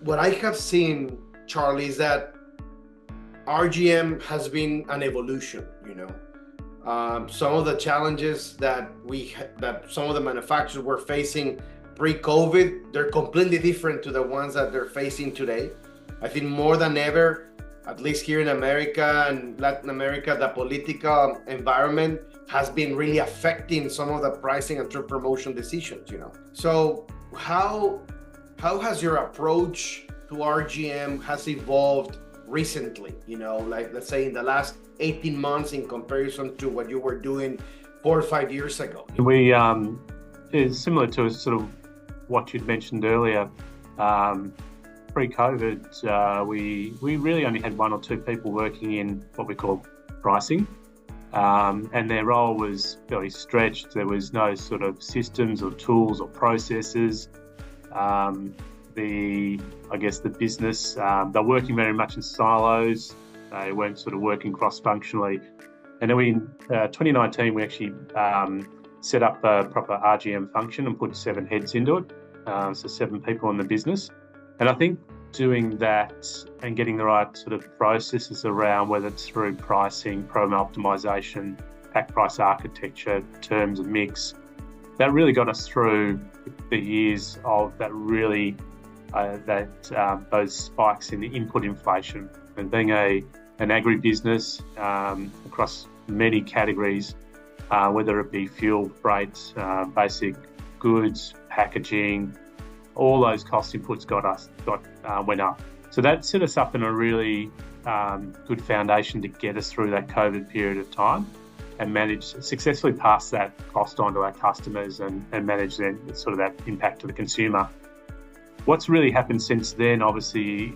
what I have seen, Charlie, is that RGM has been an evolution. Some of the challenges that some of the manufacturers were facing pre-COVID, they're completely different to the ones that they're facing today. I think more than ever, at least here in America and Latin America, the political environment has been really affecting some of the pricing and trade promotion decisions. So how has your approach to RGM has evolved recently, like let's say in the last 18 months in comparison to what you were doing 4 or 5 years ago? We is similar to sort of what you'd mentioned earlier. Pre-COVID, we really only had one or two people working in what we call pricing, and their role was fairly stretched. There was no sort of systems or tools or processes. The business, they're working very much in silos. They weren't sort of working cross-functionally. And then in 2019, we actually set up a proper RGM function and put 7 heads into it, so 7 people in the business. And I think doing that and getting the right sort of processes around, whether it's through pricing, promo optimization, pack price architecture, terms of mix, that really got us through the years of that really those spikes in the input inflation. And being an agribusiness across many categories, whether it be fuel, freight, basic goods, packaging, all those cost inputs went up. So that set us up in a really good foundation to get us through that COVID period of time and successfully pass that cost on to our customers and manage then sort of that impact to the consumer. What's really happened since then, obviously,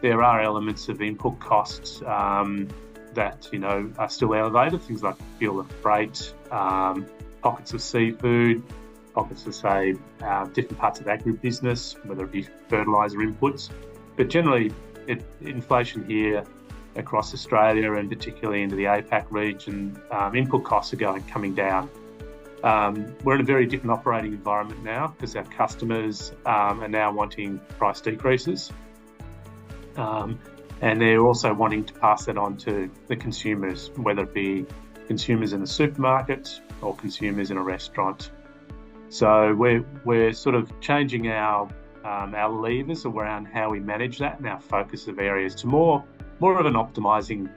there are elements of input costs that are still elevated, things like fuel and freight, pockets of seafood, pockets of, say, different parts of agribusiness, whether it be fertiliser inputs. But generally, inflation here across Australia and particularly into the APAC region, input costs are coming down. We're in a very different operating environment now because our customers are now wanting price decreases. And they're also wanting to pass that on to the consumers, whether it be consumers in the supermarket or consumers in a restaurant. So we're sort of changing our levers around how we manage that and our focus of areas to more of an optimizing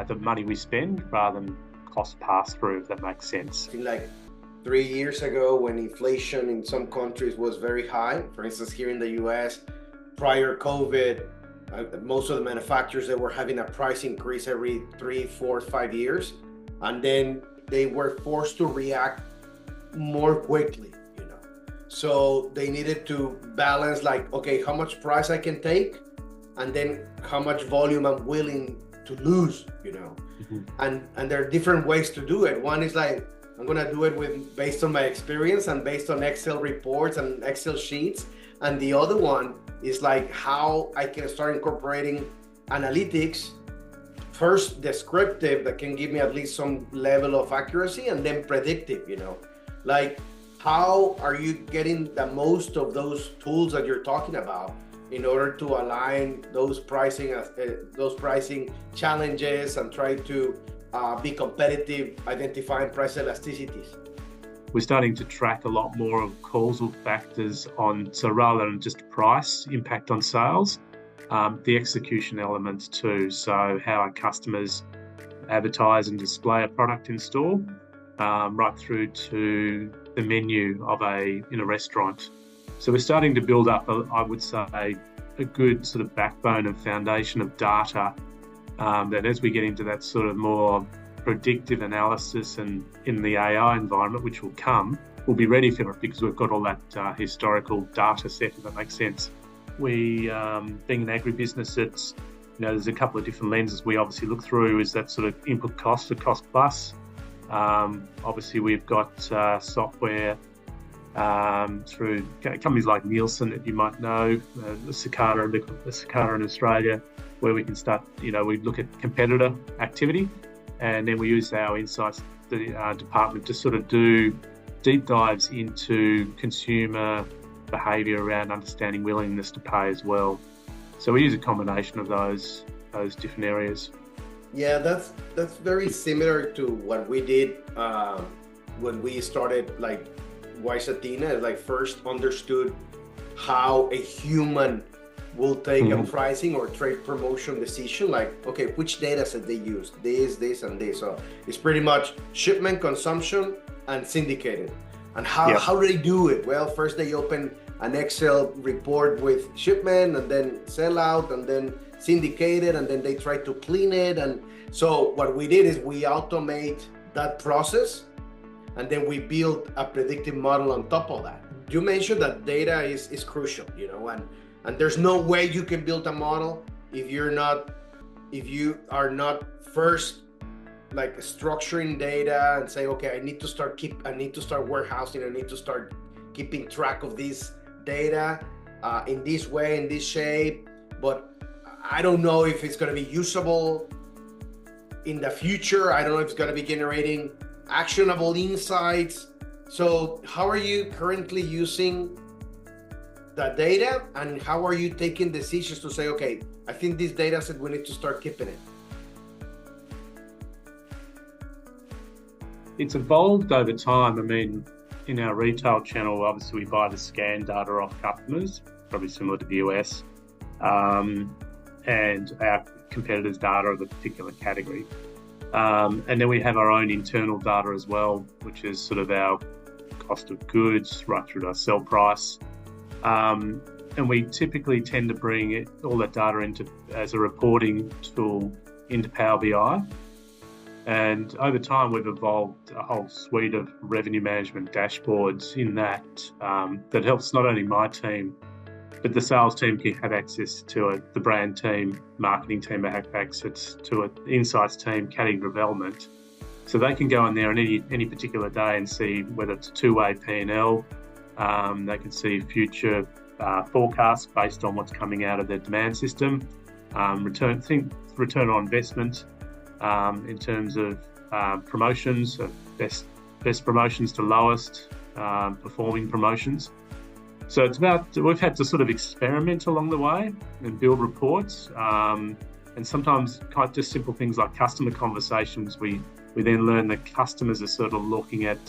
the money we spend rather than cost pass through, if that makes sense. I think like 3 years ago, when inflation in some countries was very high, for instance here in the US, prior COVID, most of the manufacturers, they were having a price increase every 3, 4, 5 years, and then they were forced to react more quickly. So they needed to balance, like, okay, how much price I can take, and then how much volume I'm willing to lose. Mm-hmm. And there are different ways to do it. One is like, I'm gonna do it based on my experience and based on Excel reports and Excel sheets. And the other one is like how I can start incorporating analytics, first descriptive that can give me at least some level of accuracy, and then predictive. Like, how are you getting the most of those tools that you're talking about in order to align those pricing challenges and try to be competitive, identifying price elasticities? We're starting to track a lot more of causal factors so rather than just price impact on sales, the execution elements too. So how our customers advertise and display a product in store, right through to the menu in a restaurant. So we're starting to build up, I would say, a good sort of backbone and foundation of data that as we get into that sort of more predictive analysis and in the AI environment, which will come, we'll be ready for it because we've got all that historical data set, if that makes sense. We, being an agribusiness, there's a couple of different lenses we obviously look through. Is that sort of input cost to cost plus. Obviously, we've got software through companies like Nielsen that you might know, the Cicada in Australia, where we can start, we look at competitor activity, and then we use our insights department to sort of do deep dives into consumer behaviour around understanding willingness to pay as well. So we use a combination of those different areas. Yeah, that's very similar to what we did when we started like Wise Athena. Like first understood how a human will take a pricing or trade promotion decision. Like, okay, which data set they use, this, and this. So it's pretty much shipment, consumption, and syndicated. And how do they do it? Well, first they open an Excel report with shipment, and then sell out, and then syndicated, and then they try to clean it. And so what we did is we automate that process, and then we build a predictive model on top of that. You mentioned that data is crucial, you know, and there's no way you can build a model if you are not first like structuring data and say, okay, I need to start warehousing, I need to start keeping track of this data in this way, in this shape, but I don't know if it's going to be usable in the future. I don't know if it's going to be generating actionable insights. So how are you currently using the data, and how are you taking decisions to say, okay, I think this data set, we need to start keeping it? It's evolved over time. I mean, in our retail channel, obviously we buy the scan data off customers, probably similar to the US, and our competitors' data of a particular category. And then we have our own internal data as well, which is sort of our cost of goods right through to our sell price. And we typically tend to bring all that data as a reporting tool into Power BI. And over time, we've evolved a whole suite of revenue management dashboards in that that helps not only my team, but the sales team can have access to it, the brand team, marketing team have access to it, the insights team, category development. So they can go in there on any particular day and see whether it's a two-way P&L. They can see future forecasts based on what's coming out of their demand system, return on investment in terms of promotions, best promotions to lowest performing promotions. So it's we've had to sort of experiment along the way and build reports, and sometimes just simple things like customer conversations. We then learn that customers are sort of looking at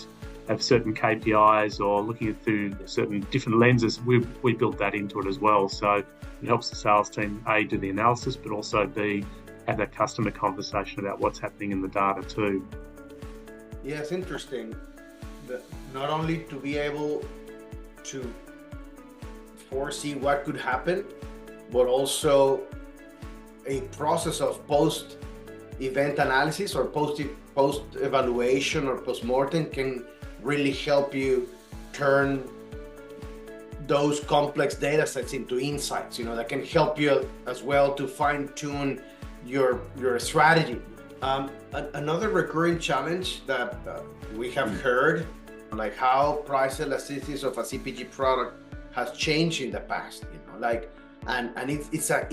certain KPIs or looking at through certain different lenses. We built that into it as well. So it helps the sales team A, do the analysis, but also B, have that customer conversation about what's happening in the data too. Yeah, it's interesting that not only to be able to foresee what could happen, but also a process of post-event analysis or post-evaluation or post-mortem can really help you turn those complex data sets into insights, you know, that can help you as well to fine-tune your strategy. Another recurring challenge that we have heard, like how price elasticities of a CPG product has changed in the past, you know, like, and it's I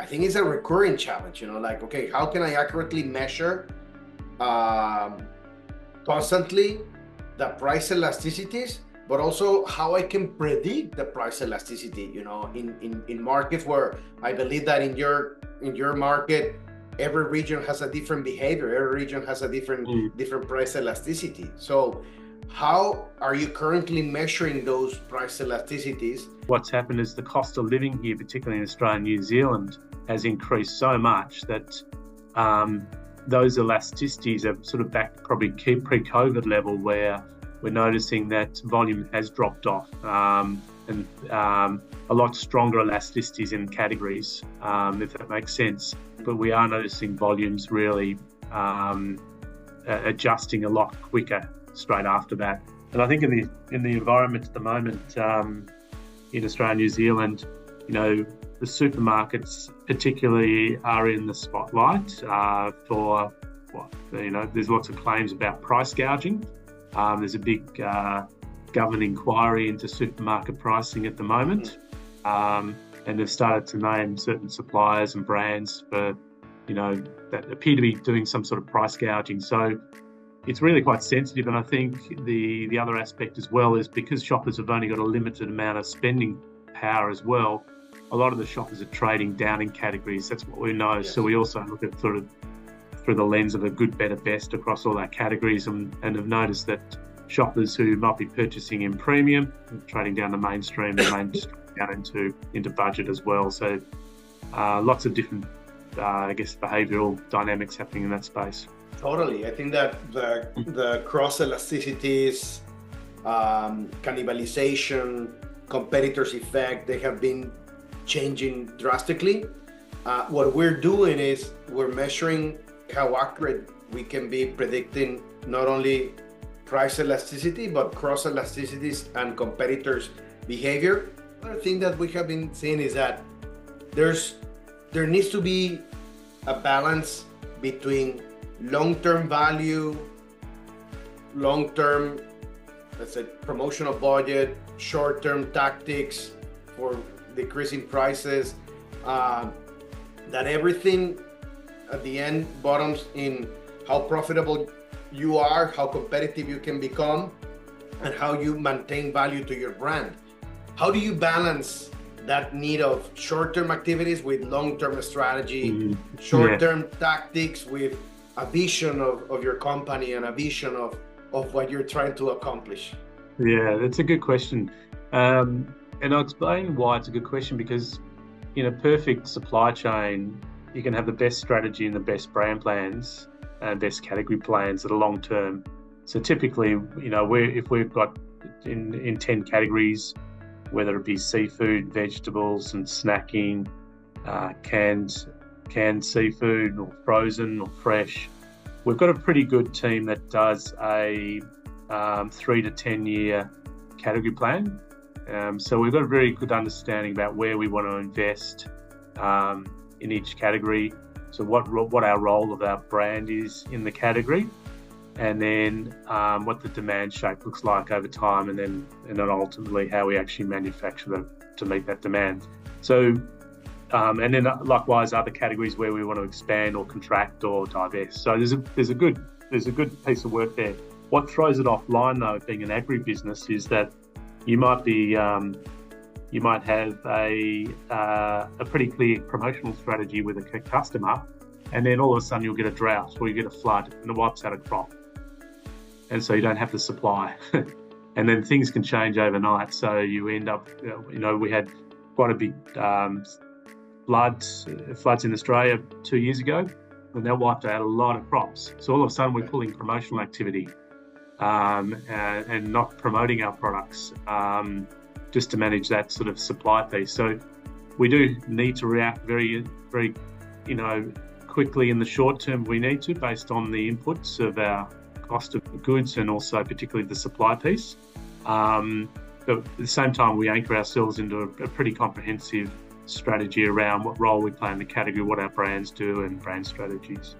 think it's a recurring challenge, you know, like, okay, how can I accurately measure constantly the price elasticities, but also how I can predict the price elasticity, you know, in markets where I believe that in your market, every region has a different behavior, every region has a different price elasticity. So how are you currently measuring those price elasticities? What's happened is the cost of living here, particularly in Australia and New Zealand, has increased so much that those elasticities are sort of back to probably pre-COVID level, where we're noticing that volume has dropped off, and a lot stronger elasticities in categories, if that makes sense. But we are noticing volumes really adjusting a lot quicker straight after that. And I think in the environment at the moment in Australia and New Zealand, you know, the supermarkets particularly are in the spotlight for what, you know, there's lots of claims about price gouging. There's a big government inquiry into supermarket pricing at the moment, and they've started to name certain suppliers and brands for, you know, that appear to be doing some sort of price gouging. So it's really quite sensitive. And I think the other aspect as well is because shoppers have only got a limited amount of spending power as well, a lot of the shoppers are trading down in categories. That's what we know. Yes. So we also look at sort of through the lens of a good, better, best across all our categories, and have noticed that shoppers who might be purchasing in premium, trading down the mainstream and mainstream down into budget as well. So lots of different, I guess, behavioural dynamics happening in that space. Totally. I think that the cross elasticities, cannibalization, competitors effect, they have been changing drastically. What we're doing is we're measuring how accurate we can be predicting not only price elasticity, but cross elasticities and competitors' behavior. Another thing that we have been seeing is that there needs to be a balance between long-term value, long-term, let's say, promotional budget, short-term tactics for decreasing prices, that everything at the end bottoms in how profitable you are, how competitive you can become, and how you maintain value to your brand. How do you balance that need of short-term activities with long-term strategy, short-term tactics with a vision of your company and a vision of what you're trying to accomplish? Yeah, that's a good question. And I'll explain why it's a good question, because in a perfect supply chain, you can have the best strategy and the best brand plans and best category plans that are long term. So typically, if we've got in 10 categories, whether it be seafood, vegetables and snacking, canned seafood or frozen or fresh, we've got a pretty good team that does a 3 to 10 year category plan. So we've got a very good understanding about where we want to invest in each category. So what our role of our brand is in the category, and then what the demand shape looks like over time, and then ultimately how we actually manufacture them to meet that demand. So and then likewise other categories where we want to expand or contract or divest. So there's a good piece of work there. What throws it offline though, being an agribusiness, is that you might have a pretty clear promotional strategy with a customer, and then all of a sudden you'll get a drought or you get a flood and it wipes out a crop, and so you don't have the supply. And then things can change overnight, so you end up, we had quite a big floods in Australia 2 years ago, and that wiped out a lot of crops. So all of a sudden we're pulling promotional activity and not promoting our products just to manage that sort of supply piece. So we do need to react very, very, quickly in the short term. We need to, based on the inputs of our cost of goods and also particularly the supply piece. But at the same time, we anchor ourselves into a pretty comprehensive strategy around what role we play in the category, what our brands do, and brand strategies.